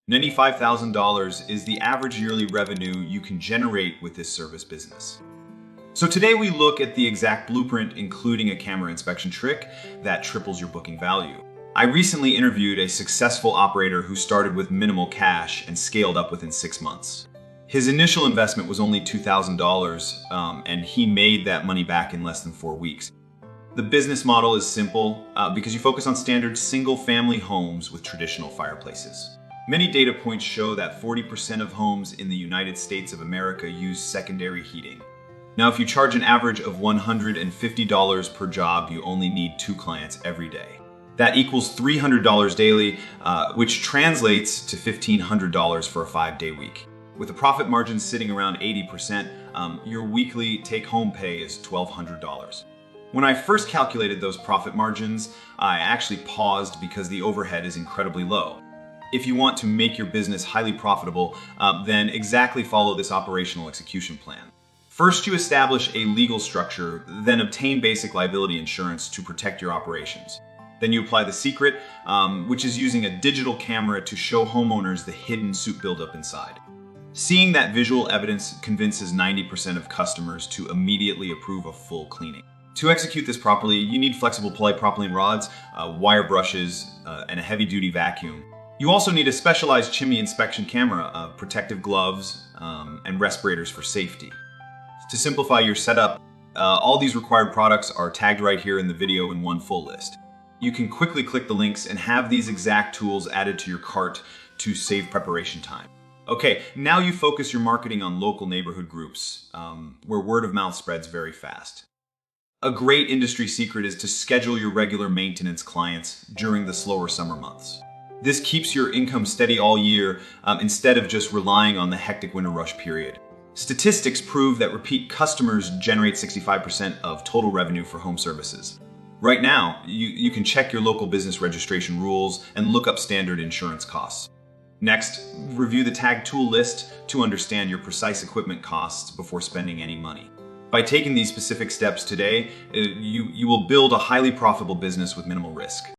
$95,000 is the average yearly revenue you can generate with this service business. So today we look at the exact blueprint, including a camera inspection trick that triples your booking value. I recently interviewed a successful operator who started with minimal cash and scaled up within 6 months. His initial investment was only $2,000, and he made that money back in less than 4 weeks. The business model is simple because you focus on standard single-family homes with traditional fireplaces. Many data points show that 40% of homes in the United States of America use secondary heating. Now, if you charge an average of $150 per job, you only need 2 clients every day. That equals $300 daily, which translates to $1,500 for a 5-day week. With a profit margin sitting around 80%, your weekly take-home pay is $1,200. When I first calculated those profit margins, I actually paused because the overhead is incredibly low. If you want to make your business highly profitable, then exactly follow this operational execution plan. First, you establish a legal structure, then obtain basic liability insurance to protect your operations. Then you apply the secret, which is using a digital camera to show homeowners the hidden soot buildup inside. Seeing that visual evidence convinces 90% of customers to immediately approve a full cleaning. To execute this properly, you need flexible polypropylene rods, wire brushes, and a heavy-duty vacuum. You also need a specialized chimney inspection camera, protective gloves, and respirators for safety. To simplify your setup, all these required products are tagged right here in the video in one full list. You can quickly click the links and have these exact tools added to your cart to save preparation time. Okay, now you focus your marketing on local neighborhood groups, where word of mouth spreads very fast. A great industry secret is to schedule your regular maintenance clients during the slower summer months. This keeps your income steady all year instead of just relying on the hectic winter rush period. Statistics prove that repeat customers generate 65% of total revenue for home services. Right now, you can check your local business registration rules and look up standard insurance costs. Next, review the tag tool list to understand your precise equipment costs before spending any money. By taking these specific steps today, you will build a highly profitable business with minimal risk.